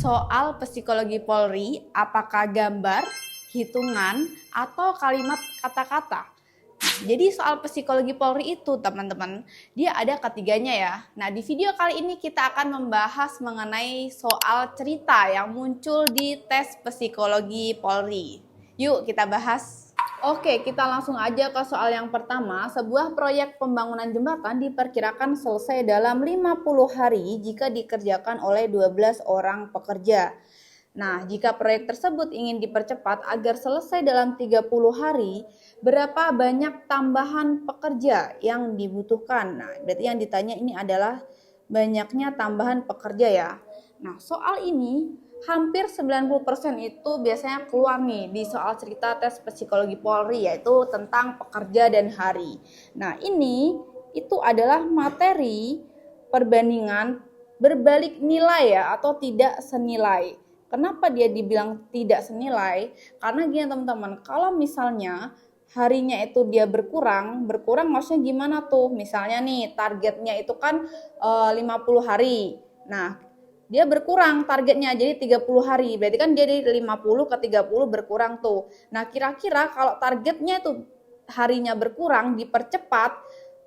Soal psikologi Polri, apakah gambar, hitungan, atau kalimat kata-kata? Jadi soal psikologi Polri itu teman-teman, dia ada ketiganya ya. Nah di video kali ini kita akan membahas mengenai soal cerita yang muncul di tes psikologi Polri. Yuk kita bahas. Oke, kita langsung aja ke soal yang pertama. Sebuah proyek pembangunan jembatan diperkirakan selesai dalam 50 hari jika dikerjakan oleh 12 orang pekerja. Nah, jika proyek tersebut ingin dipercepat agar selesai dalam 30 hari, berapa banyak tambahan pekerja yang dibutuhkan? Nah, berarti yang ditanya ini adalah banyaknya tambahan pekerja ya. Nah, soal ini hampir 90% itu biasanya keluar nih di soal cerita tes psikologi Polri, yaitu tentang pekerja dan hari. Nah, ini itu adalah materi perbandingan berbalik nilai ya, atau tidak senilai. Kenapa dia dibilang tidak senilai? Karena gini teman-teman, kalau misalnya harinya itu dia berkurang maksudnya gimana tuh? Misalnya nih targetnya itu kan 50 hari. Nah, dia berkurang targetnya jadi 30 hari. Berarti kan dia dari 50 ke 30 berkurang tuh. Nah, kira-kira kalau targetnya itu harinya berkurang, dipercepat,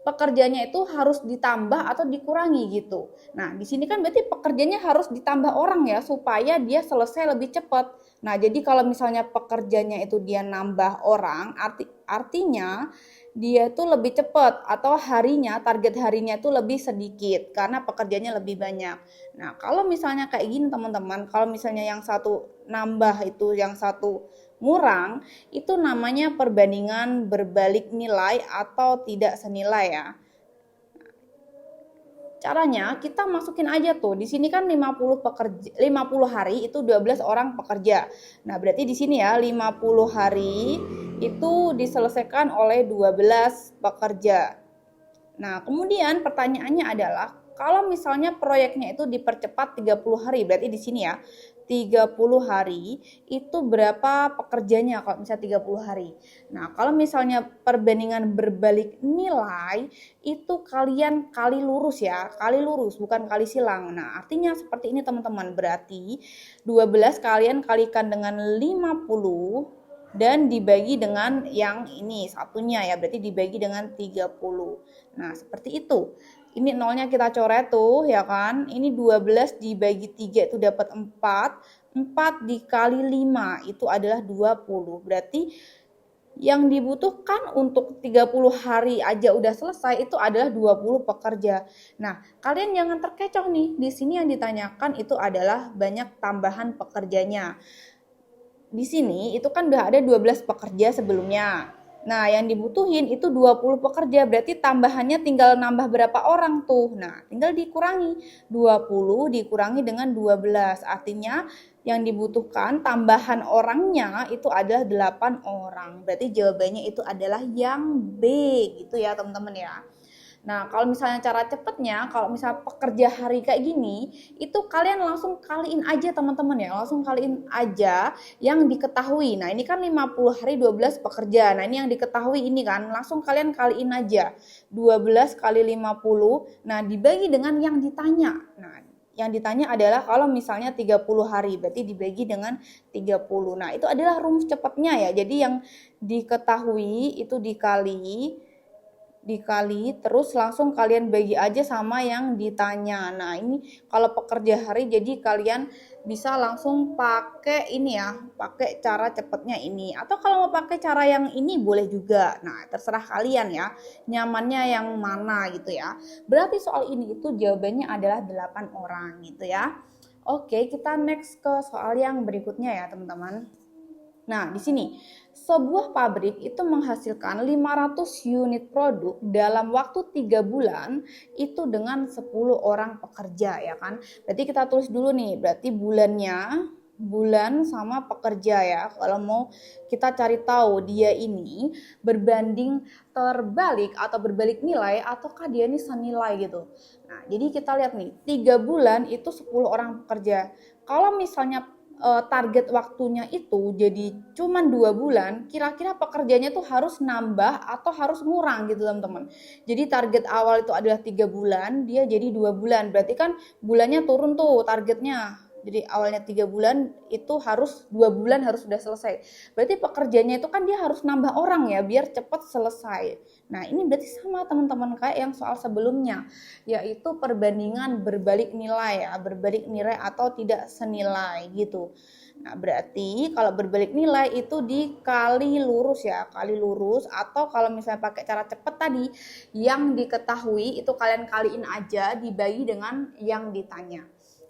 pekerjanya itu harus ditambah atau dikurangi gitu. Nah, di sini kan berarti pekerjanya harus ditambah orang ya supaya dia selesai lebih cepat. Nah, jadi kalau misalnya pekerjanya itu dia nambah orang, artinya dia tuh lebih cepat atau target harinya itu lebih sedikit karena pekerjanya lebih banyak. Nah, kalau misalnya kayak gini teman-teman, kalau misalnya yang satu nambah itu yang satu ngurang, itu namanya perbandingan berbalik nilai atau tidak senilai ya. Caranya kita masukin aja tuh. Di sini kan 50 hari itu 12 orang pekerja. Nah, berarti di sini ya 50 hari itu diselesaikan oleh 12 pekerja. Nah, kemudian pertanyaannya adalah kalau misalnya proyeknya itu dipercepat 30 hari, berarti di sini ya 30 hari itu berapa pekerjanya kalau misalnya 30 hari. Nah, kalau misalnya perbandingan berbalik nilai itu kalian kali lurus ya, kali lurus bukan kali silang. Nah, artinya seperti ini teman-teman, berarti 12 kalian kalikan dengan 50 dan dibagi dengan yang ini satunya ya, berarti dibagi dengan 30. Nah, seperti itu. Ini nolnya kita coret tuh ya kan. Ini 12 dibagi 3 itu dapat 4. 4 dikali 5 itu adalah 20. Berarti yang dibutuhkan untuk 30 hari aja udah selesai itu adalah 20 pekerja. Nah, kalian jangan terkecoh nih. Di sini yang ditanyakan itu adalah banyak tambahan pekerjanya. Di sini itu kan udah ada 12 pekerja sebelumnya. Nah, yang dibutuhin itu 20 pekerja, berarti tambahannya tinggal nambah berapa orang tuh. Nah, tinggal dikurangi. 20 dikurangi dengan 12. Artinya yang dibutuhkan tambahan orangnya itu adalah 8 orang. Berarti jawabannya itu adalah yang B gitu ya, teman-teman ya. Nah, kalau misalnya cara cepetnya, kalau misalnya pekerja hari kayak gini, itu kalian langsung kaliin aja teman-teman ya, langsung kaliin aja yang diketahui. Nah, ini kan 50 hari 12 pekerja. Nah, ini yang diketahui ini kan, langsung kalian kaliin aja. 12 kali 50, nah dibagi dengan yang ditanya. Nah, yang ditanya adalah kalau misalnya 30 hari, berarti dibagi dengan 30. Nah, itu adalah rumus cepatnya ya. Jadi yang diketahui itu dikali terus langsung kalian bagi aja sama yang ditanya. Nah, ini kalau pekerja hari jadi kalian bisa langsung pakai ini ya, pakai cara cepatnya ini. Atau kalau mau pakai cara yang ini boleh juga. Nah, terserah kalian ya, nyamannya yang mana gitu ya. Berarti soal ini itu jawabannya adalah 8 orang gitu ya. Oke, kita next ke soal yang berikutnya ya, teman-teman. Nah, di sini sebuah pabrik itu menghasilkan 500 unit produk dalam waktu 3 bulan itu dengan 10 orang pekerja ya kan. Berarti kita tulis dulu nih, berarti bulan sama pekerja ya. Kalau mau kita cari tahu dia ini berbanding terbalik atau berbalik nilai ataukah dia ini senilai gitu. Nah, jadi kita lihat nih, 3 bulan itu 10 orang pekerja. Kalau misalnya target waktunya itu jadi cuman 2 bulan, kira-kira pekerjanya tuh harus nambah atau harus ngurang gitu teman-teman. Jadi target awal itu adalah 3 bulan, dia jadi 2 bulan. Berarti kan bulannya turun tuh targetnya. Jadi awalnya 3 bulan itu harus 2 bulan harus sudah selesai. Berarti pekerjanya itu kan dia harus nambah orang ya biar cepat selesai. Nah ini berarti sama teman-teman kayak yang soal sebelumnya, yaitu perbandingan berbalik nilai ya, berbalik nilai atau tidak senilai gitu. Nah berarti kalau berbalik nilai itu dikali lurus ya, kali lurus, atau kalau misalnya pakai cara cepat tadi, yang diketahui itu kalian kaliin aja dibagi dengan yang ditanya.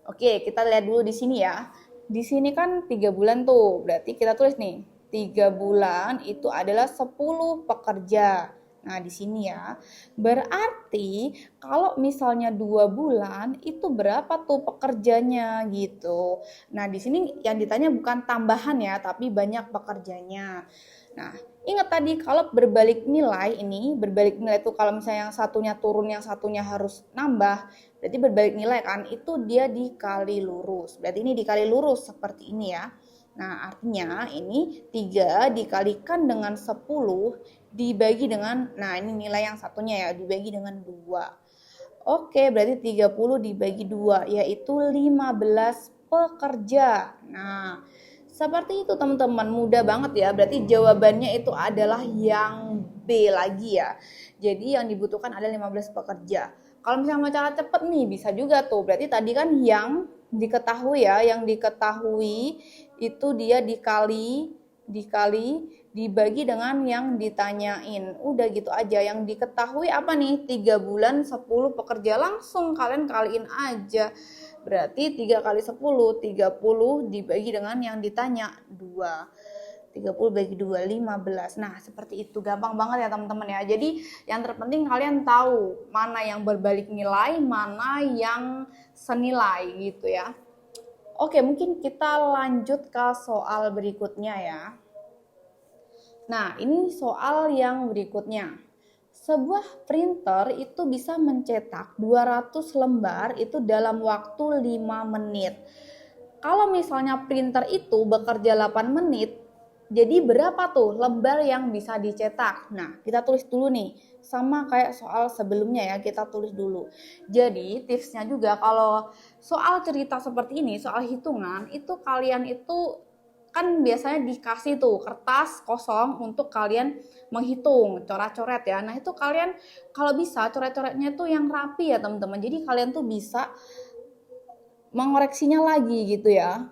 Oke, kita lihat dulu di sini ya. Di sini kan 3 bulan tuh, berarti kita tulis nih, 3 bulan itu adalah 10 pekerja. Nah, di sini ya. Berarti kalau misalnya 2 bulan itu berapa tuh pekerjanya gitu. Nah, di sini yang ditanya bukan tambahan ya, tapi banyak pekerjanya. Nah, ingat tadi kalau berbalik nilai ini, berbalik nilai itu kalau misalnya yang satunya turun, yang satunya harus nambah, berarti berbalik nilai kan, itu dia dikali lurus. Berarti ini dikali lurus seperti ini ya. Nah, artinya ini 3 dikalikan dengan 10 dibagi dengan, nah ini nilai yang satunya ya, dibagi dengan 2. Oke, berarti 30 dibagi 2, yaitu 15 pekerja. Nah, seperti itu teman-teman, mudah banget ya. Berarti jawabannya itu adalah yang B lagi ya. Jadi yang dibutuhkan ada 15 pekerja. Kalau misalnya mau cara cepet nih bisa juga tuh. Berarti tadi kan yang diketahui ya, yang diketahui itu dia dikali dibagi dengan yang ditanyain. Udah gitu aja. Yang diketahui apa nih? 3 bulan 10 pekerja, langsung kalian kaliin aja. Berarti 3 kali 10, 30 dibagi dengan yang ditanya 2. 30 bagi 2, 15. Nah, seperti itu. Gampang banget ya teman-teman ya. Jadi, yang terpenting kalian tahu mana yang berbalik nilai, mana yang senilai gitu ya. Oke, mungkin kita lanjut ke soal berikutnya ya. Nah, ini soal yang berikutnya. Sebuah printer itu bisa mencetak 200 lembar itu dalam waktu 5 menit. Kalau misalnya printer itu bekerja 8 menit, jadi berapa tuh lembar yang bisa dicetak? Nah, kita tulis dulu nih. Sama kayak soal sebelumnya ya, kita tulis dulu. Jadi, tipsnya juga kalau soal cerita seperti ini, soal hitungan, itu kalian itu kan biasanya dikasih tuh kertas kosong untuk kalian menghitung, coret-coret ya. Nah, itu kalian kalau bisa coret-coretnya tuh yang rapi ya, teman-teman. Jadi kalian tuh bisa mengoreksinya lagi gitu ya.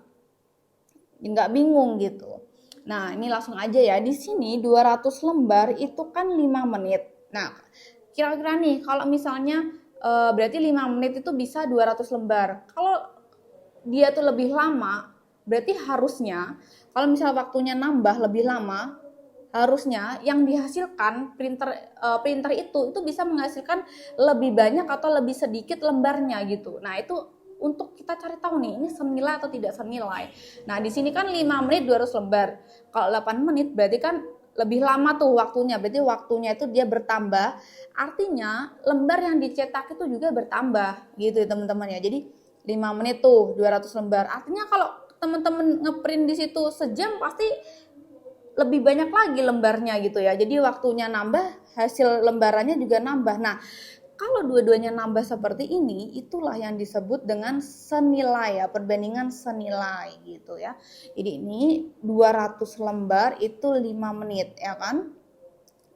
Nggak bingung gitu. Nah, ini langsung aja ya. Di sini 200 lembar itu kan 5 menit. Nah, kira-kira nih kalau misalnya berarti 5 menit itu bisa 200 lembar. Kalau dia tuh lebih lama, berarti harusnya kalau misalnya waktunya nambah lebih lama, harusnya yang dihasilkan printer itu bisa menghasilkan lebih banyak atau lebih sedikit lembarnya gitu. Nah, itu untuk kita cari tahu nih, ini senilai atau tidak senilai. Nah, di sini kan 5 menit 200 lembar. Kalau 8 menit berarti kan lebih lama tuh waktunya. Berarti waktunya itu dia bertambah. Artinya lembar yang dicetak itu juga bertambah gitu ya teman-teman ya. Jadi 5 menit tuh 200 lembar. Artinya kalau teman-teman ngeprint di situ sejam pasti lebih banyak lagi lembarnya gitu ya. Jadi waktunya nambah, hasil lembarannya juga nambah. Nah, kalau dua-duanya nambah seperti ini, itulah yang disebut dengan senilai ya, perbandingan senilai gitu ya. Jadi ini 200 lembar itu 5 menit ya kan?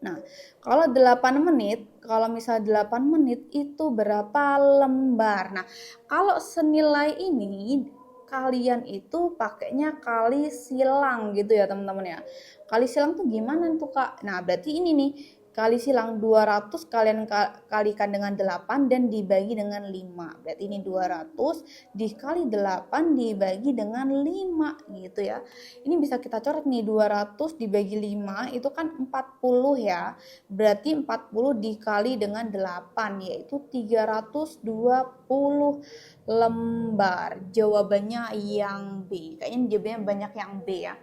Nah, kalau 8 menit, kalau misalnya 8 menit itu berapa lembar? Nah, kalau senilai ini kalian itu pakainya kali silang gitu ya teman-teman ya. Kali silang tuh gimana tuh Kak? Nah, berarti ini nih, kali silang 200 kalian kalikan dengan 8 dan dibagi dengan 5. Berarti ini 200 dikali 8 dibagi dengan 5 gitu ya. Ini bisa kita coret nih, 200 dibagi 5 itu kan 40 ya. Berarti 40 dikali dengan 8 yaitu 320 lembar. Jawabannya yang B. Kayaknya jawabannya banyak yang B ya.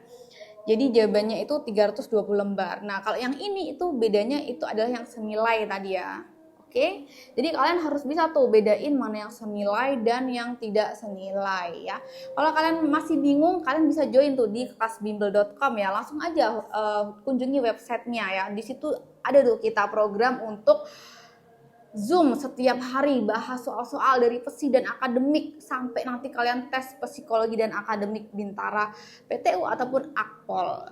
Jadi jawabannya itu 320 lembar. Nah, kalau yang ini itu bedanya itu adalah yang senilai tadi ya. Oke. Jadi kalian harus bisa tuh bedain mana yang senilai dan yang tidak senilai ya. Kalau kalian masih bingung, kalian bisa join tuh di kelasbimbel.com ya. Langsung aja kunjungi websitenya ya. Di situ ada tuh kita program untuk Zoom setiap hari bahas soal-soal dari PSI dan akademik sampai nanti kalian tes psikologi dan akademik Bintara, PTU ataupun Akpol.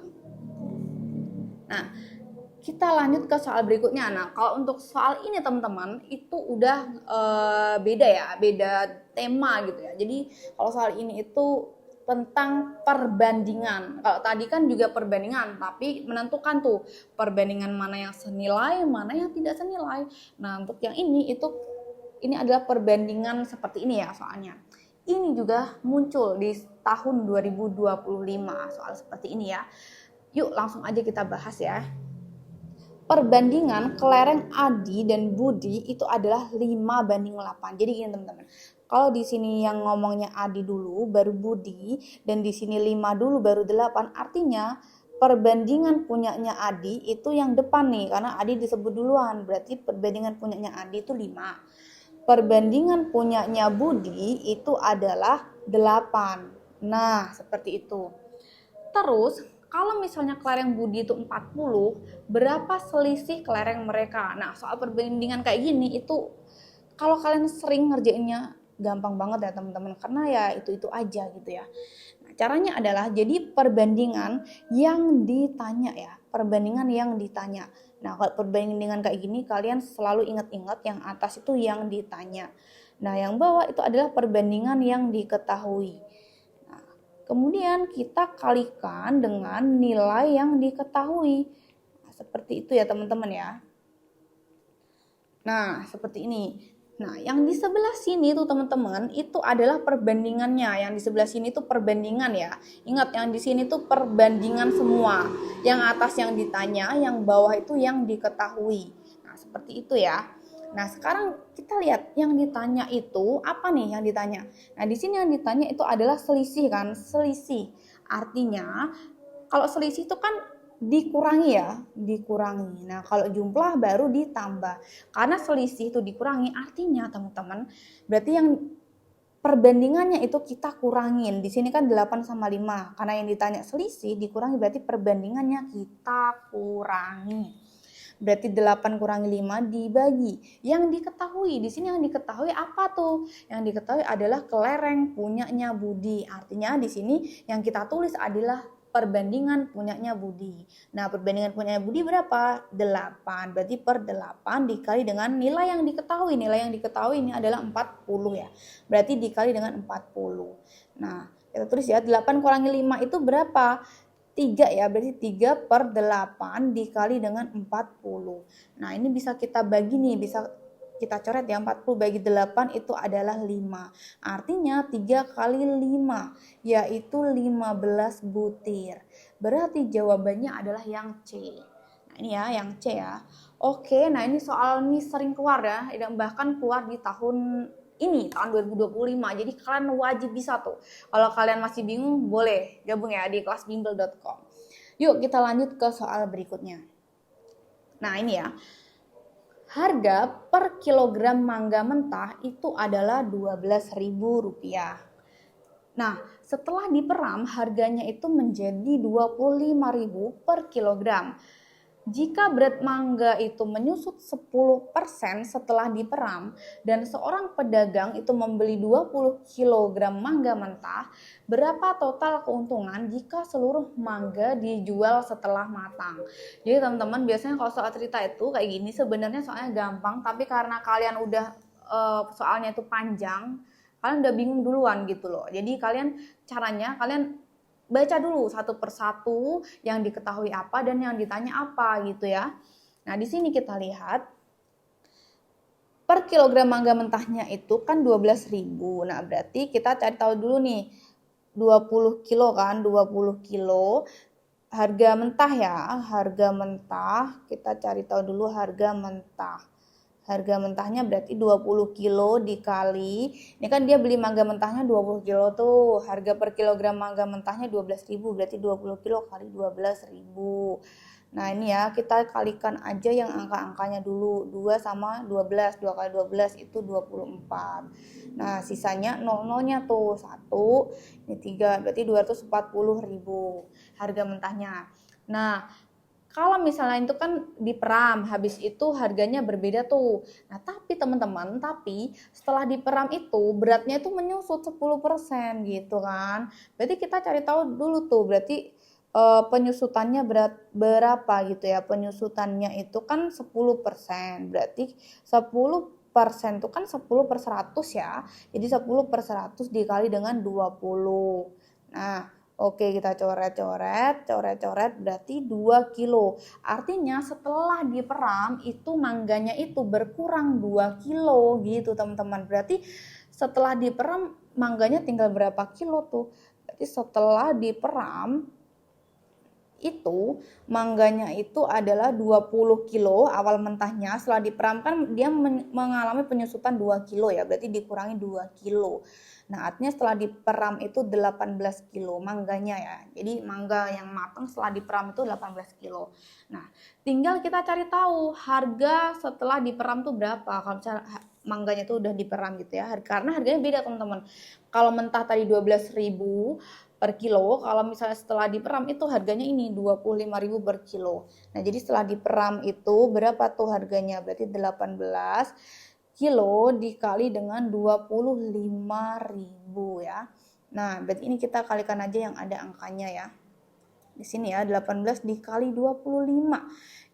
Nah, kita lanjut ke soal berikutnya. Nah, kalau untuk soal ini teman-teman itu udah beda ya, beda tema gitu ya. Jadi kalau soal ini itu tentang perbandingan. Kalau tadi kan juga perbandingan, tapi menentukan tuh perbandingan mana yang senilai, mana yang tidak senilai. Nah, untuk yang ini adalah perbandingan seperti ini ya soalnya. Ini juga muncul di tahun 2025 soal seperti ini ya. Yuk langsung aja kita bahas ya. Perbandingan kelereng Adi dan Budi itu adalah 5:8. Jadi gini teman-teman. Kalau di sini yang ngomongnya Adi dulu baru Budi dan di sini 5 dulu baru 8, artinya perbandingan punyanya Adi itu yang depan nih karena Adi disebut duluan. Berarti perbandingan punyanya Adi itu 5. Perbandingan punyanya Budi itu adalah 8. Nah, seperti itu. Terus kalau misalnya kelereng Budi itu 40, berapa selisih kelereng mereka? Nah, soal perbandingan kayak gini itu kalau kalian sering ngerjainnya gampang banget ya teman-teman, karena ya itu aja gitu ya. Nah, caranya adalah jadi perbandingan yang ditanya ya, perbandingan yang ditanya. Nah, kalau perbandingan kayak gini kalian selalu ingat-ingat yang atas itu yang ditanya. Nah, yang bawah itu adalah perbandingan yang diketahui. Nah, kemudian kita kalikan dengan nilai yang diketahui. Nah, seperti itu ya teman-teman ya. Nah, seperti ini. Nah, yang di sebelah sini tuh teman-teman, itu adalah perbandingannya. Yang di sebelah sini tuh perbandingan ya. Ingat, yang di sini tuh perbandingan semua. Yang atas yang ditanya, yang bawah itu yang diketahui. Nah, seperti itu ya. Nah, sekarang kita lihat yang ditanya itu apa nih yang ditanya? Nah, di sini yang ditanya itu adalah selisih kan? Selisih. Artinya, kalau selisih itu kan dikurangi ya, dikurangi. Nah, kalau jumlah baru ditambah. Karena selisih itu dikurangi, artinya teman-teman, berarti yang perbandingannya itu kita kurangin. Di sini kan 8 sama 5. Karena yang ditanya selisih dikurangi, berarti perbandingannya kita kurangi. Berarti 8 kurangi 5 dibagi. Yang diketahui, di sini yang diketahui apa tuh? Yang diketahui adalah kelereng punyanya Budi. Artinya di sini yang kita tulis adalah perbandingan punyanya Budi. Nah, perbandingan punyanya Budi berapa? 8. Berarti per 8 dikali dengan nilai yang diketahui. Nilai yang diketahui ini adalah 40 ya. Berarti dikali dengan 40. Nah, kita tulis ya, 8 kurangi 5 itu berapa? 3 ya, berarti 3 per 8 dikali dengan 40. Nah, ini bisa kita bagi nih, bisa kita coret ya, 40 bagi 8 itu adalah 5. Artinya 3 kali 5 yaitu 15 butir. Berarti jawabannya adalah yang C. Nah, ini ya yang C ya. Oke, nah ini soal ini sering keluar ya, dan bahkan keluar di tahun ini, tahun 2025. Jadi kalian wajib bisa tuh. Kalau kalian masih bingung, boleh gabung ya di kelasbimbel.com. Yuk kita lanjut ke soal berikutnya. Nah, ini ya. Harga per kilogram mangga mentah itu adalah Rp12.000. Nah, setelah diperam harganya itu menjadi Rp25.000 per kilogram. Jika berat mangga itu menyusut 10% setelah diperam dan seorang pedagang itu membeli 20 kg mangga mentah, berapa total keuntungan jika seluruh mangga dijual setelah matang? Jadi teman-teman, biasanya kalau soal cerita itu kayak gini sebenarnya soalnya gampang, tapi karena kalian udah soalnya itu panjang, kalian udah bingung duluan gitu loh. Jadi kalian baca dulu satu persatu yang diketahui apa dan yang ditanya apa gitu ya. Nah, di sini kita lihat per kilogram mangga mentahnya itu kan 12.000. Nah, berarti kita cari tahu dulu nih 20 kilo kan, 20 kilo harga mentah ya, harga mentah kita cari tahu dulu harga mentah. Harga mentahnya berarti 20 kilo dikali, ini kan dia beli mangga mentahnya 20 kilo tuh, harga per kilogram mangga mentahnya 12.000, berarti 20 kilo kali 12.000. Nah, ini ya, kita kalikan aja yang angka-angkanya dulu, 2 sama 12, 2 kali 12 itu 24. Nah, sisanya 00-nya tuh, 1, ini 3, berarti 240.000 harga mentahnya. Nah, Kalau misalnya itu kan diperam, habis itu harganya berbeda tuh. Nah, tapi teman-teman, setelah diperam itu beratnya itu menyusut 10% gitu kan. Berarti kita cari tahu dulu tuh, berarti penyusutannya berat berapa gitu ya. Penyusutannya itu kan 10%. Berarti 10% itu kan 10 per 100 ya. Jadi 10 per 100 dikali dengan 20. Nah, oke, kita coret berarti 2 kilo. Artinya setelah diperam itu mangganya itu berkurang 2 kilo gitu teman-teman. Berarti setelah diperam mangganya tinggal berapa kilo tuh? Berarti setelah diperam itu mangganya itu adalah 20 kilo awal mentahnya. Setelah diperam kan dia mengalami penyusutan 2 kilo ya, berarti dikurangi 2 kilo. Nah, artinya setelah diperam itu 18 kilo mangganya ya. Jadi mangga yang matang setelah diperam itu 18 kilo. Nah, tinggal kita cari tahu harga setelah diperam tuh berapa. Kalau misalnya mangganya tuh udah diperam gitu ya. Karena harganya beda teman-teman. Kalau mentah tadi 12.000 per kilo, kalau misalnya setelah diperam itu harganya ini 25.000 per kilo. Nah, jadi setelah diperam itu berapa tuh harganya? Berarti 18 kilo dikali dengan 25.000 ya. Nah, berarti ini kita kalikan aja yang ada angkanya ya. Di sini ya, 18 dikali 25.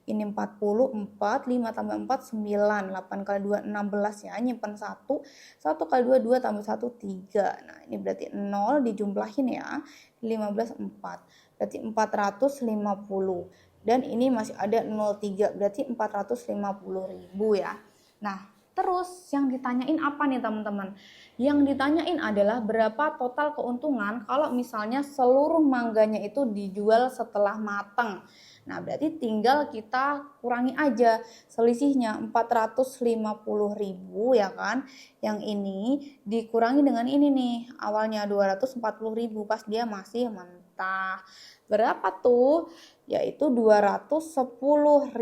Ini 44, 5 tambah 4, 9, 8 kali 2, 16 ya, nyimpan 1, 1 kali 2, 2 tambah 1, 3. Nah, ini berarti 0 dijumlahin ya, 15, 4. Berarti 450. Dan ini masih ada 0,3, berarti 450.000 ya. Nah, terus yang ditanyain apa nih teman-teman? Yang ditanyain adalah berapa total keuntungan kalau misalnya seluruh mangganya itu dijual setelah matang. Nah, berarti tinggal kita kurangi aja selisihnya 450.000 ya kan. Yang ini dikurangi dengan ini nih, awalnya 240.000 pas dia masih mentah. Berapa tuh? Yaitu 210.000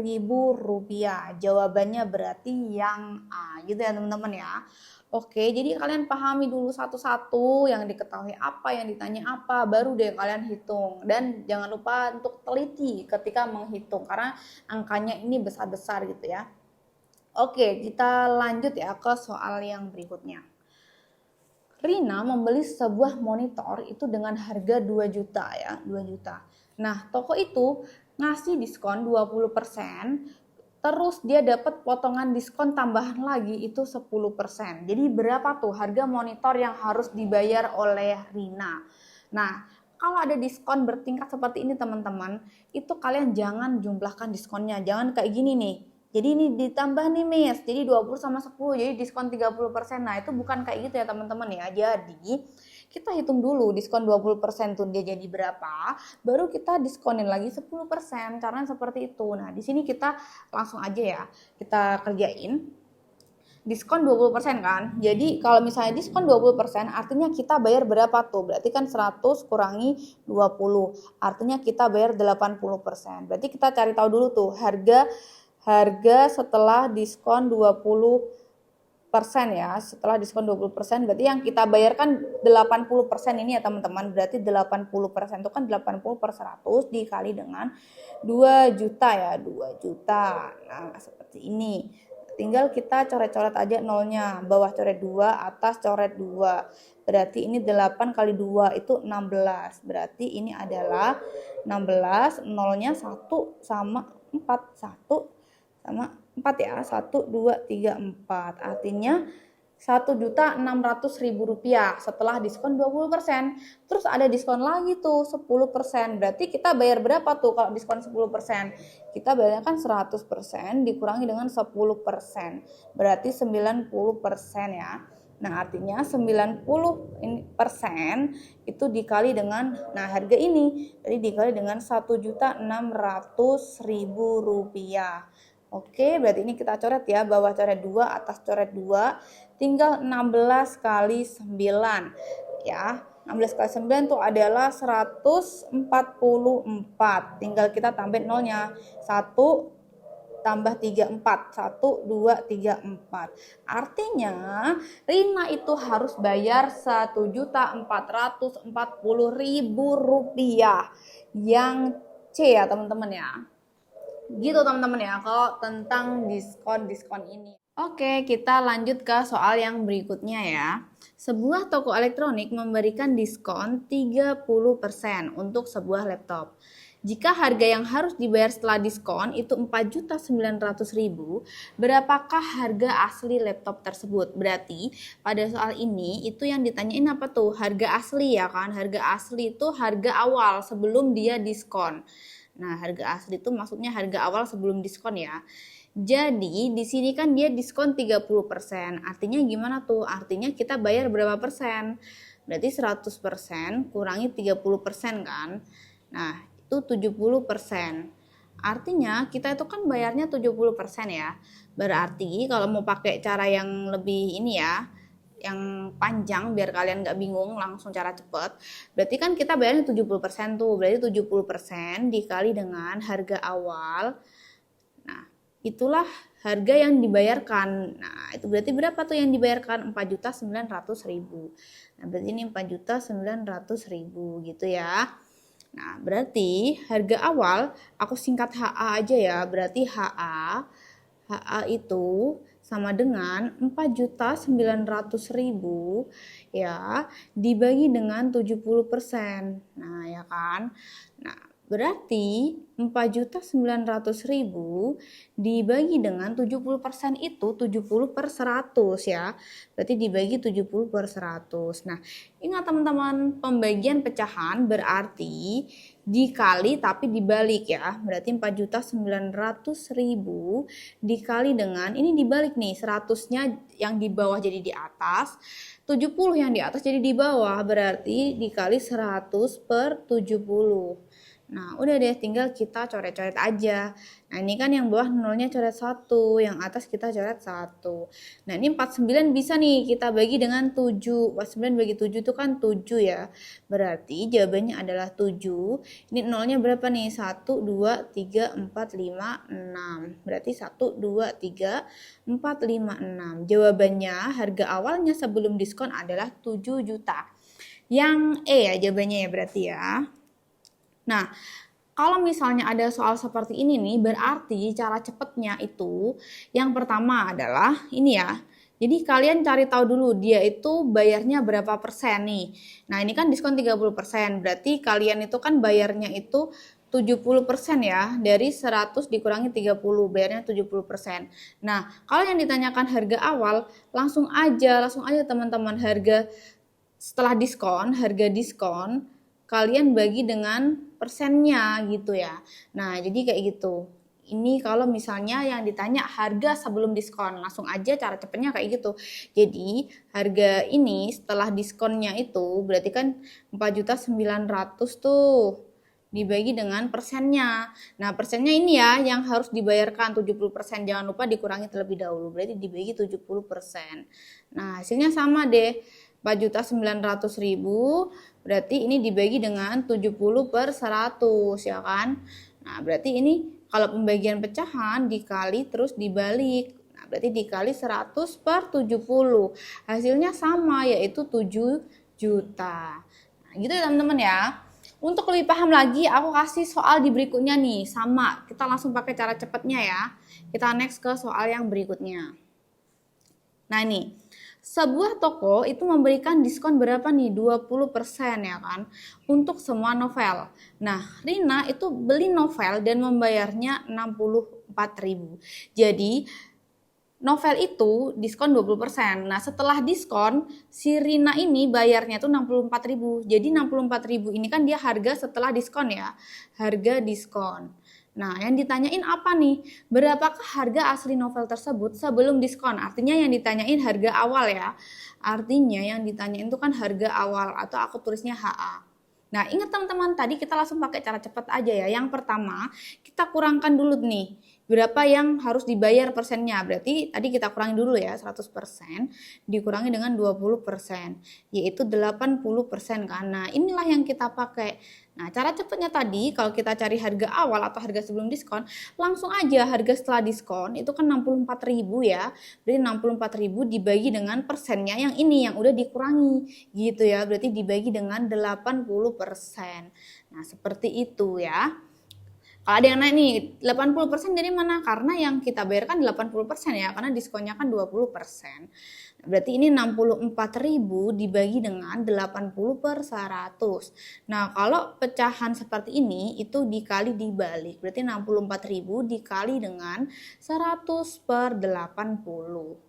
rupiah. Jawabannya berarti yang A gitu ya teman-teman ya. Oke, jadi kalian pahami dulu satu-satu yang diketahui apa, yang ditanya apa, baru deh kalian hitung. Dan jangan lupa untuk teliti ketika menghitung, karena angkanya ini besar-besar gitu ya. Oke, kita lanjut ya ke soal yang berikutnya. Rina membeli sebuah monitor itu dengan harga 2 juta ya, 2 juta. Nah, toko itu ngasih diskon 20%, terus dia dapat potongan diskon tambahan lagi itu 10%. Jadi berapa tuh harga monitor yang harus dibayar oleh Rina? Nah, kalau ada diskon bertingkat seperti ini teman-teman, itu kalian jangan jumlahkan diskonnya. Jangan kayak gini nih. Jadi ini ditambah nih Miss, jadi 20 sama 10, jadi diskon 30%. Nah, itu bukan kayak gitu ya teman-teman ya. Jadi kita hitung dulu diskon 20% tuh dia jadi berapa, baru kita diskonin lagi 10%, caranya seperti itu. Nah, di sini kita langsung aja ya, kita kerjain. Diskon 20% kan, jadi kalau misalnya diskon 20% artinya kita bayar berapa tuh, berarti kan 100 kurangi 20, artinya kita bayar 80%. Berarti kita cari tahu dulu tuh harga setelah diskon 20% ya, setelah diskon 20% berarti yang kita bayarkan 80% ini ya teman-teman. Berarti 80% itu kan 80 per 100 dikali dengan 2 juta ya, 2 juta. Nah, seperti ini. Tinggal kita coret-coret aja nolnya, bawah coret 2, atas coret 2. Berarti ini 8 kali 2 itu 16. Berarti ini adalah 16, nolnya 1 sama 4, 1 sama 4 ya, 1, 2, 3, 4. Artinya 1.600.000 rupiah setelah diskon 20%. Terus ada diskon lagi tuh 10%. Berarti kita bayar berapa tuh kalau diskon 10%? Kita bayarnya kan 100% dikurangi dengan 10%. Berarti 90% ya. Nah, artinya 90% itu dikali dengan harga ini. Jadi dikali dengan 1.600.000 rupiah. Oke, berarti ini kita coret ya, bawah coret 2, atas coret 2, tinggal 16 kali 9 ya. 16 kali 9 itu adalah 144. Tinggal kita tambahin nolnya. 1 tambah 3, 4. 1, 2, 3, 4. Artinya Rina itu harus bayar 1.440.000 rupiah. Yang C ya teman-teman ya. Gitu teman-teman ya, kalau tentang diskon-diskon ini. Oke, kita lanjut ke soal yang berikutnya ya. Sebuah toko elektronik memberikan diskon 30% untuk sebuah laptop. Jika harga yang harus dibayar setelah diskon itu 4.900.000, berapakah harga asli laptop tersebut? Berarti pada soal ini itu yang ditanyain apa tuh? Harga asli ya kan? Harga asli itu harga awal sebelum dia diskon. Nah, harga asli itu maksudnya harga awal sebelum diskon ya. Jadi, di sini kan dia diskon 30%. Artinya gimana tuh? Artinya kita bayar berapa persen? Berarti 100% kurangi 30% kan? Nah, itu 70%. Artinya kita itu kan bayarnya 70% ya. Berarti kalau mau pakai cara yang lebih ini ya, yang panjang biar kalian nggak bingung langsung cara cepet. Berarti kan kita bayarnya 70% tuh. Berarti 70% dikali dengan harga awal. Nah, itulah harga yang dibayarkan. Nah, itu berarti berapa tuh yang dibayarkan? 4.900.000. Nah, berarti ini 4.900.000 gitu ya. Nah, berarti harga awal aku singkat HA aja ya. Berarti HA itu sama dengan 4.900.000 ya dibagi dengan 70%. Nah, ya kan? Nah, berarti 4.900.000 dibagi dengan 70% itu 70 per 100 ya. Berarti dibagi 70 per 100. Nah, ingat teman-teman, pembagian pecahan berarti dikali tapi dibalik ya. Berarti 4.900.000 dikali dengan, ini dibalik nih, 100-nya yang di bawah jadi di atas, 70 yang di atas jadi di bawah, berarti dikali 100 per 70. Nah, udah deh, tinggal kita coret-coret aja. Nah, ini kan yang bawah nolnya coret 1, yang atas kita coret 1. Nah, ini 49 bisa nih kita bagi dengan 7. 49 bagi 7 itu kan 7 ya. Berarti jawabannya adalah 7. Ini nolnya berapa nih? 1, 2, 3, 4, 5, 6. Berarti 1, 2, 3, 4, 5, 6. Jawabannya harga awalnya sebelum diskon adalah 7 juta. Yang E ya jawabannya ya berarti ya. Nah, kalau misalnya ada soal seperti ini nih, berarti cara cepatnya itu yang pertama adalah ini ya. Jadi kalian cari tahu dulu dia itu bayarnya berapa persen nih. Nah, ini kan diskon 30%. Berarti kalian itu kan bayarnya itu 70% ya. Dari 100 dikurangi 30, bayarnya 70%. Nah, kalau yang ditanyakan harga awal, langsung aja teman-teman harga setelah diskon, harga diskon kalian bagi dengan persennya gitu ya. Nah, jadi kayak gitu. Ini kalau misalnya yang ditanya harga sebelum diskon, langsung aja cara cepatnya kayak gitu. Jadi, harga ini setelah diskonnya itu berarti kan 4.900.000 tuh dibagi dengan persennya. Nah, persennya ini ya yang harus dibayarkan 70%. Jangan lupa dikurangi terlebih dahulu. Berarti dibagi 70%. Nah, hasilnya sama deh. 4.900.000 berarti ini dibagi dengan 70 per 100 ya kan. Nah, berarti ini kalau pembagian pecahan dikali terus dibalik. Nah, berarti dikali 100 per 70. Hasilnya sama yaitu 7 juta. Nah, gitu ya teman-teman ya. Untuk lebih paham lagi, aku kasih soal di berikutnya nih. Sama, kita langsung pakai cara cepatnya ya. Kita next ke soal yang berikutnya. Nah, ini sebuah toko itu memberikan diskon berapa nih? 20% ya kan? Untuk semua novel. Nah, Rina itu beli novel dan membayarnya 64.000. Jadi, novel itu diskon 20%. Nah, setelah diskon, si Rina ini bayarnya tuh 64.000. Jadi 64.000 ini kan dia harga setelah diskon ya. Harga diskon. Nah, yang ditanyain apa nih? Berapakah harga asli novel tersebut sebelum diskon? Artinya yang ditanyain harga awal ya. Artinya yang ditanyain itu kan harga awal atau aku tulisnya HA. Nah, ingat teman-teman, tadi kita langsung pakai cara cepat aja ya. Yang pertama, kita kurangkan dulu nih. Berapa yang harus dibayar persennya? Berarti tadi kita kurangi dulu ya, 100% dikurangi dengan 20%, yaitu 80% kan. Nah, inilah yang kita pakai. Nah, cara cepatnya tadi kalau kita cari harga awal atau harga sebelum diskon, langsung aja harga setelah diskon itu kan 64.000 ya. Berarti 64.000 dibagi dengan persennya yang ini yang udah dikurangi gitu ya. Berarti dibagi dengan 80%. Nah, seperti itu ya. Kalau ada yang naik nih, 80% dari mana? Karena yang kita bayarkan 80% ya, karena diskonnya kan 20%. Berarti ini 64.000 dibagi dengan 80 per 100. Nah, kalau pecahan seperti ini itu dikali dibalik. Berarti 64.000 dikali dengan 100 per 80.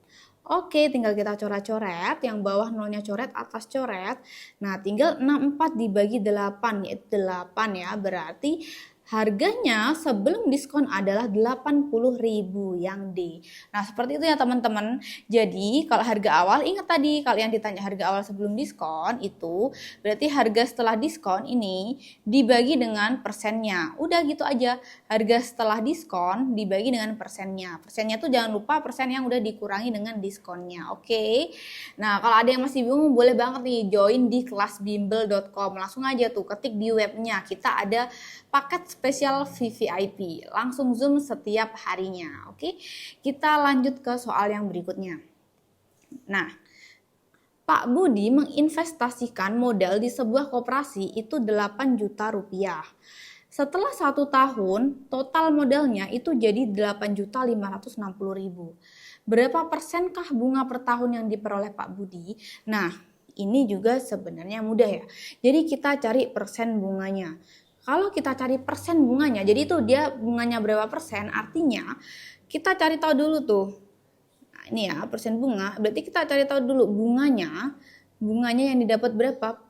Oke, tinggal kita coret-coret, yang bawah nolnya coret, atas coret. Nah, tinggal 64 dibagi 8, yaitu 8 ya, berarti harganya sebelum diskon adalah 80.000 yang D. Nah, seperti itu ya teman-teman. Jadi, kalau harga awal, ingat tadi kalau yang ditanya harga awal sebelum diskon itu, berarti harga setelah diskon ini dibagi dengan persennya. Udah gitu aja, harga setelah diskon dibagi dengan persennya. Persennya tuh jangan lupa persen yang udah dikurangi dengan diskonnya, oke? Nah, kalau ada yang masih bingung, boleh banget nih join di kelasbimbel.com. Langsung aja tuh ketik di webnya, kita ada paket spesial VVIP, langsung Zoom setiap harinya. Oke, kita lanjut ke soal yang berikutnya. Nah, Pak Budi menginvestasikan modal di sebuah koperasi itu 8 juta rupiah. Setelah 1 tahun, total modalnya itu jadi 8.560.000. Berapa persenkah bunga per tahun yang diperoleh Pak Budi? Nah, ini juga sebenarnya mudah ya. Jadi kita cari persen bunganya. Kalau kita cari persen bunganya, jadi itu dia bunganya berapa persen, artinya kita cari tahu dulu tuh. Nah, ini ya persen bunga, berarti kita cari tahu dulu bunganya yang didapat berapa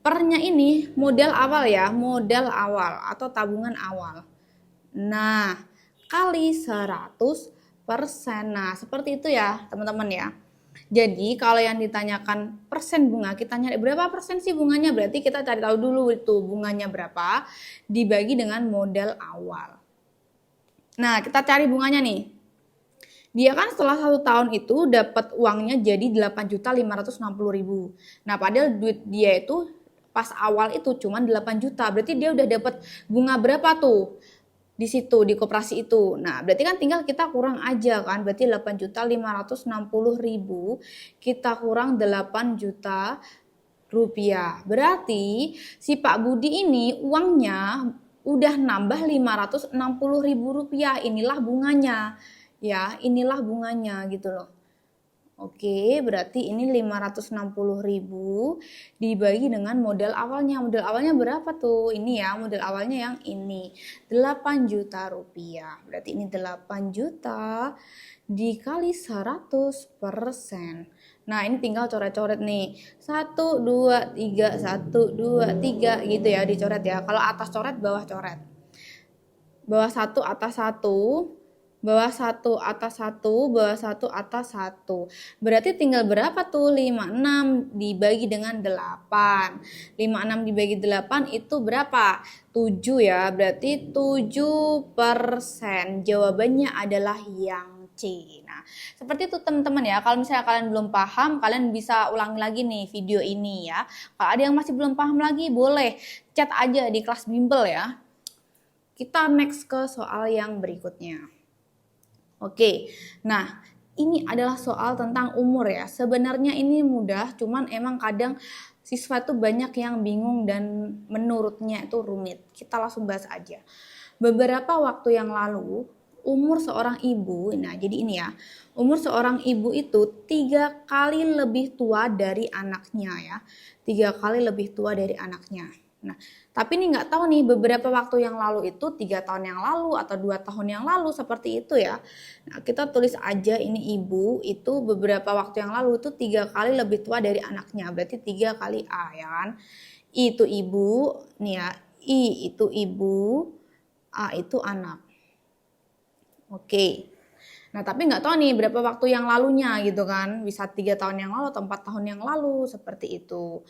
pernya ini modal awal ya, modal awal atau tabungan awal. Nah, kali 100%. Nah, seperti itu ya teman-teman ya. Jadi kalau yang ditanyakan persen bunga, kita nyari berapa persen sih bunganya, berarti kita cari tahu dulu itu bunganya berapa dibagi dengan modal awal. Nah, kita cari bunganya nih. Dia kan setelah 1 tahun itu dapat uangnya jadi 8.560.000. Nah, padahal duit dia itu pas awal itu cuma 8 juta. Berarti dia udah dapat bunga berapa tuh? Di situ, di koperasi itu. Nah, berarti kan tinggal kita kurang aja kan, berarti 8.560.000 kita kurang 8 juta rupiah. Berarti si Pak Budi ini uangnya udah nambah 560.000 rupiah. Inilah bunganya. Ya, inilah bunganya gitu loh. Oke, berarti ini 560.000 dibagi dengan modal awalnya. Modal awalnya berapa tuh? Ini ya, modal awalnya yang ini. 8 juta rupiah. Berarti ini 8 juta dikali 100%. Nah, ini tinggal coret-coret nih. 1, 2, 3, 1, 2, 3 gitu ya, dicoret ya. Kalau atas coret, bawah coret. Bawah 1, atas 1. Bawah 1, atas 1, bawah 1, atas 1. Berarti tinggal berapa tuh? 56 dibagi dengan 8. 56 dibagi 8 itu berapa? 7 ya. Berarti 7%. Jawabannya adalah yang C. Nah, seperti itu teman-teman ya. Kalau misalnya kalian belum paham, kalian bisa ulangi lagi nih video ini ya. Kalau ada yang masih belum paham lagi, boleh chat aja di kelas bimbel ya. Kita next ke soal yang berikutnya. Oke, nah ini adalah soal tentang umur ya. Sebenarnya ini mudah, cuman emang kadang siswa itu banyak yang bingung dan menurutnya itu rumit. Kita langsung bahas aja. Beberapa waktu yang lalu, umur seorang ibu, nah jadi ini ya, umur seorang ibu itu 3 kali lebih tua dari anaknya ya. 3 kali lebih tua dari anaknya. Nah, tapi ini nggak tahu nih beberapa waktu yang lalu itu 3 tahun yang lalu atau 2 tahun yang lalu seperti itu ya. Nah, kita tulis aja ini ibu itu beberapa waktu yang lalu itu 3 kali lebih tua dari anaknya. Berarti 3 kali A ya kan. I itu ibu, nih ya. I itu ibu, A itu anak. Oke. Nah, tapi nggak tahu nih berapa waktu yang lalunya gitu kan. Bisa 3 tahun yang lalu atau 4 tahun yang lalu seperti itu.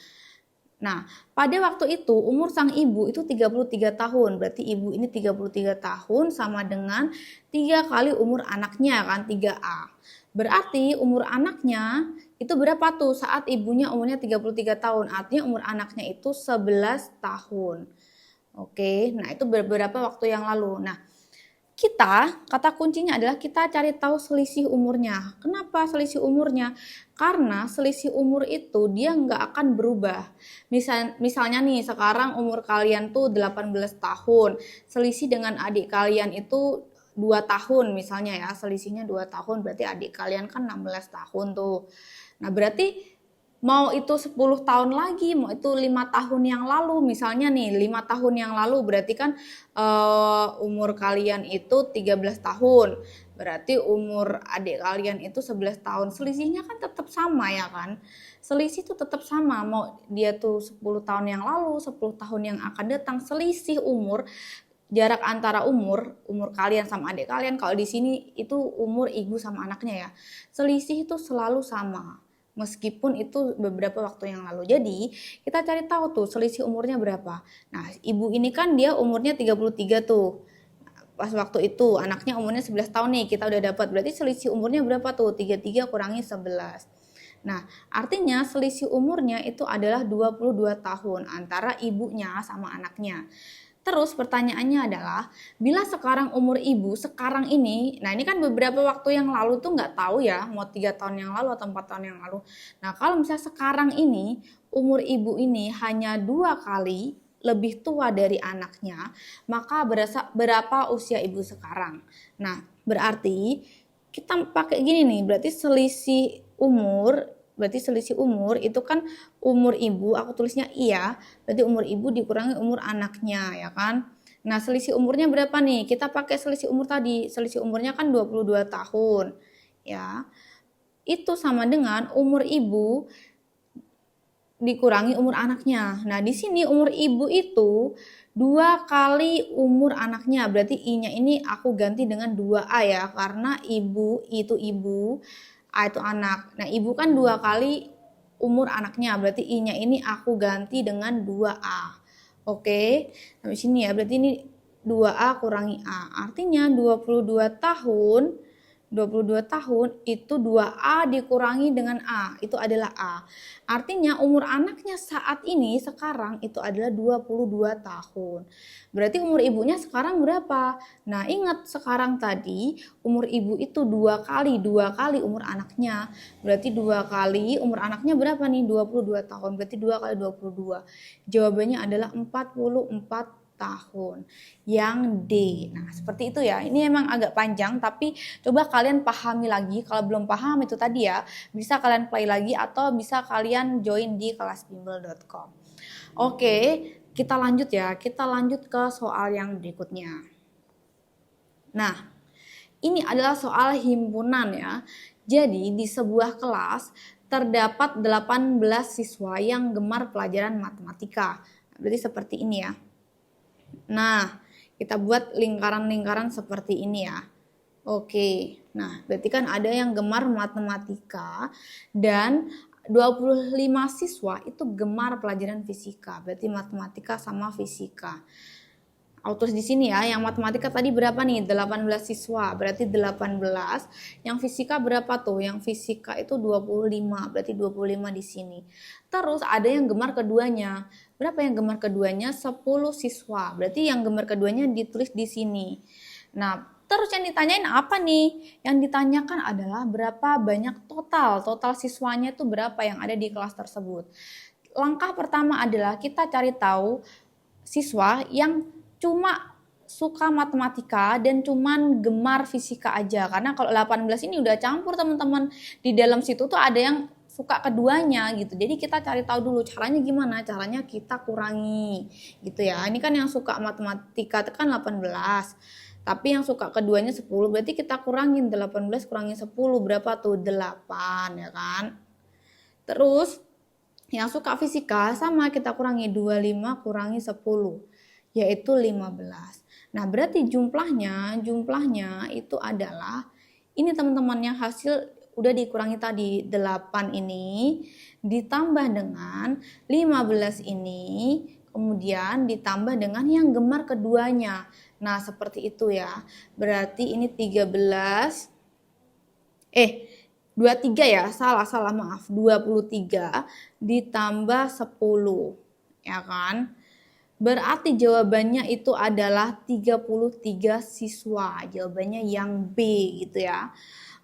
Nah, pada waktu itu umur sang ibu itu 33 tahun. Berarti ibu ini 33 tahun sama dengan 3 kali umur anaknya kan, 3A. Berarti umur anaknya itu berapa tuh saat ibunya umurnya 33 tahun. Artinya umur anaknya itu 11 tahun. Oke, nah itu beberapa waktu yang lalu. Nah, kata kuncinya adalah kita cari tahu selisih umurnya. Kenapa selisih umurnya? Karena selisih umur itu dia nggak akan berubah. Misalnya nih, sekarang umur kalian tuh 18 tahun, selisih dengan adik kalian itu 2 tahun misalnya ya, selisihnya 2 tahun, berarti adik kalian kan 16 tahun tuh. Nah, berarti mau itu 10 tahun lagi, mau itu 5 tahun yang lalu, misalnya nih 5 tahun yang lalu berarti kan umur kalian itu 13 tahun, berarti umur adik kalian itu 11 tahun, selisihnya kan tetap sama ya kan, selisih itu tetap sama, mau dia tuh 10 tahun yang lalu, 10 tahun yang akan datang, selisih umur, jarak antara umur kalian sama adik kalian, kalau di sini itu umur ibu sama anaknya ya, selisih itu selalu sama. Meskipun itu beberapa waktu yang lalu. Jadi, kita cari tahu tuh selisih umurnya berapa. Nah, ibu ini kan dia umurnya 33 tuh. Pas waktu itu, anaknya umurnya 11 tahun nih, kita udah dapat. Berarti selisih umurnya berapa tuh? 33 kurangi 11. Nah, artinya selisih umurnya itu adalah 22 tahun antara ibunya sama anaknya. Terus pertanyaannya adalah, bila sekarang umur ibu sekarang ini, nah ini kan beberapa waktu yang lalu tuh nggak tahu ya, mau 3 tahun yang lalu atau 4 tahun yang lalu. Nah kalau misalnya sekarang ini, umur ibu ini hanya 2 kali lebih tua dari anaknya, maka berapa usia ibu sekarang? Nah berarti kita pakai gini nih, berarti selisih umur itu kan umur ibu, aku tulisnya iya, berarti umur ibu dikurangi umur anaknya ya kan. Nah selisih umurnya berapa nih, kita pakai selisih umur tadi, selisih umurnya kan 22 tahun ya, itu sama dengan umur ibu dikurangi umur anaknya. Nah di sini umur ibu itu 2 kali umur anaknya, berarti I-nya ini aku ganti dengan 2A ya, karena ibu itu ibu, A itu anak. Nah ibu kan 2 kali umur anaknya, berarti I-nya ini aku ganti dengan 2A. Oke, sampai sini ya, berarti ini 2A kurangi A, artinya 22 tahun itu 2A dikurangi dengan A, itu adalah A. Artinya umur anaknya saat ini sekarang itu adalah 22 tahun. Berarti umur ibunya sekarang berapa? Nah ingat sekarang tadi umur ibu itu 2 kali umur anaknya. Berarti 2 kali umur anaknya berapa nih? 22 tahun, berarti 2 kali 22. Jawabannya adalah 44 tahun. Yang D. Nah, seperti itu ya. Ini emang agak panjang tapi coba kalian pahami lagi. Kalau belum paham itu tadi ya, bisa kalian play lagi atau bisa kalian join di kelasbimbel.com. Oke, kita lanjut ya. Kita lanjut ke soal yang berikutnya. Nah, ini adalah soal himpunan ya. Jadi di sebuah kelas terdapat 18 siswa yang gemar pelajaran matematika. Berarti seperti ini ya. Nah, kita buat lingkaran-lingkaran seperti ini ya. Oke, nah berarti kan ada yang gemar matematika dan 25 siswa itu gemar pelajaran fisika. Berarti matematika sama fisika. Aku tulis di sini ya, yang matematika tadi berapa nih? 18 siswa, berarti 18. Yang fisika berapa tuh? Yang fisika itu 25, berarti 25 di sini. Terus ada yang gemar keduanya. Berapa yang gemar keduanya? 10 siswa, berarti yang gemar keduanya ditulis di sini. Nah, terus yang ditanyain apa nih? Yang ditanyakan adalah berapa banyak total siswanya itu berapa yang ada di kelas tersebut. Langkah pertama adalah kita cari tahu siswa yang cuma suka matematika dan cuman gemar fisika aja, karena kalau 18 ini udah campur teman-teman, di dalam situ tuh ada yang suka keduanya gitu. Jadi kita cari tahu dulu caranya gimana, caranya kita kurangi gitu ya. Ini kan yang suka matematika itu kan 18, tapi yang suka keduanya 10, berarti kita kurangin 18 kurangi 10 berapa tuh? 8 ya kan. Terus yang suka fisika sama kita kurangi 25 kurangi 10 yaitu 15. Nah, berarti jumlahnya itu adalah ini teman-teman, yang hasil udah dikurangi tadi 8 ini ditambah dengan 15 ini, kemudian ditambah dengan yang gemar keduanya. Nah, seperti itu ya. Berarti ini 23 ya, salah maaf, 23 ditambah 10 ya kan. Berarti jawabannya itu adalah 33 siswa. Jawabannya yang B gitu ya.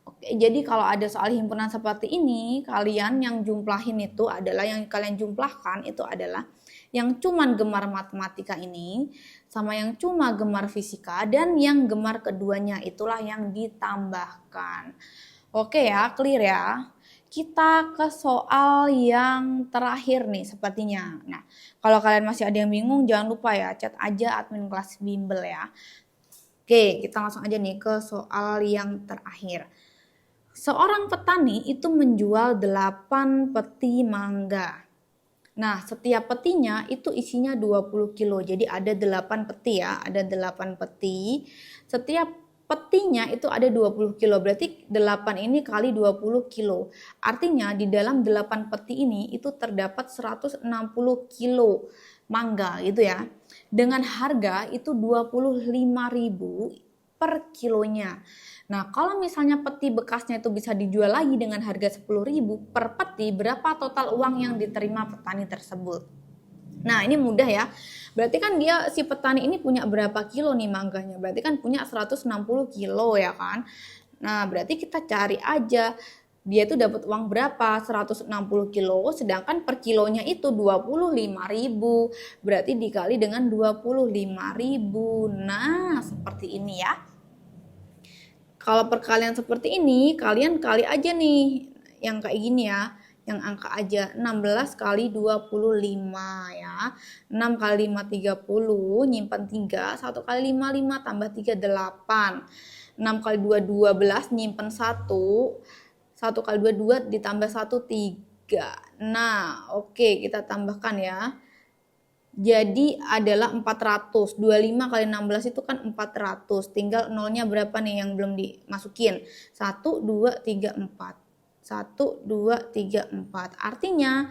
Oke, jadi kalau ada soal himpunan seperti ini, kalian yang jumlahin itu adalah yang kalian jumlahkan itu adalah yang cuman gemar matematika ini sama yang cuma gemar fisika, dan yang gemar keduanya itulah yang ditambahkan. Oke ya, clear ya. Kita ke soal yang terakhir nih sepertinya. Nah, kalau kalian masih ada yang bingung, jangan lupa ya, chat aja admin kelas bimbel ya. Oke, kita langsung aja nih ke soal yang terakhir. Seorang petani itu menjual 8 peti mangga. Nah, setiap petinya itu isinya 20 kilo. Jadi ada 8 peti ya, ada 8 peti. Setiap petinya itu ada 20 kilo, berarti 8 ini kali 20 kilo. Artinya di dalam 8 peti ini itu terdapat 160 kilo mangga gitu ya. Dengan harga itu 25.000 per kilonya. Nah, kalau misalnya peti bekasnya itu bisa dijual lagi dengan harga 10.000 per peti, berapa total uang yang diterima petani tersebut? Nah, ini mudah ya. Berarti kan dia si petani ini punya berapa kilo nih mangganya? Berarti kan punya 160 kilo ya kan? Nah, berarti kita cari aja dia tuh dapat uang berapa? 160 kilo, sedangkan per kilonya itu 25.000. Berarti dikali dengan 25.000. Nah, seperti ini ya. Kalau perkalian seperti ini, kalian kali aja nih yang kayak gini ya. Yang angka aja 16 kali 25 ya. 6 kali 5 30, nyimpan 3, 1 kali 5 5 tambah 3 8. 6 kali 2 12, nyimpan 1. 1 kali 2 2 ditambah 1 3. Nah, oke, kita tambahkan ya. Jadi adalah 400. 25 kali 16 itu kan 400. Tinggal nolnya berapa nih yang belum dimasukin? 1 2 3 4. 1, 2, 3, 4. Artinya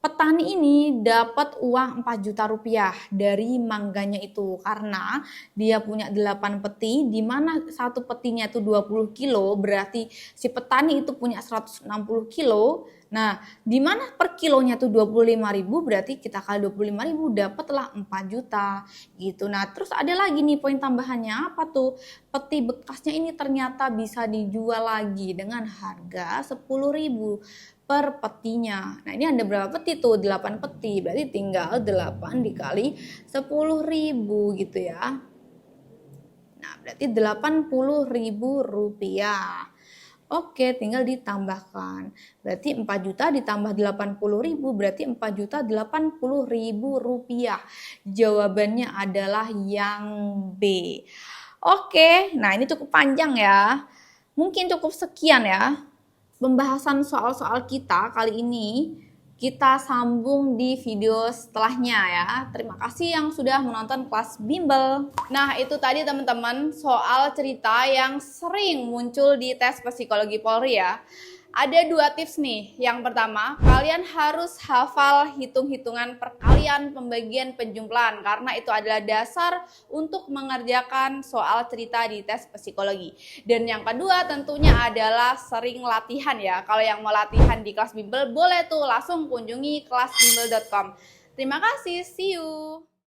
petani ini dapat uang 4 juta rupiah dari mangganya itu karena dia punya 8 peti, di mana satu petinya itu 20 kilo, berarti si petani itu punya 160 kilo. Nah, di mana per kilonya tuh 25.000, berarti kita kali 25.000 dapatlah 4 juta gitu. Nah, terus ada lagi nih poin tambahannya, apa tuh? Peti bekasnya ini ternyata bisa dijual lagi dengan harga 10.000 per petinya. Nah, ini ada berapa peti tuh? 8 peti. Berarti tinggal 8 dikali 10.000 gitu ya. Nah, berarti 80.000 rupiah. Oke, tinggal ditambahkan. Berarti 4 juta ditambah 80.000 berarti 4.080.000 rupiah. Jawabannya adalah yang B. Oke, nah ini cukup panjang ya. Mungkin cukup sekian ya pembahasan soal-soal kita kali ini. Kita sambung di video setelahnya ya. Terima kasih yang sudah menonton kelas bimbel. Nah, itu tadi teman-teman soal cerita yang sering muncul di tes psikologi Polri ya. Ada 2 tips nih. Yang pertama, kalian harus hafal hitung-hitungan perkalian, pembagian, penjumlahan karena itu adalah dasar untuk mengerjakan soal cerita di tes psikologi. Dan yang kedua tentunya adalah sering latihan ya. Kalau yang mau latihan di kelas bimbel boleh tuh langsung kunjungi kelasbimbel.com. Terima kasih, see you.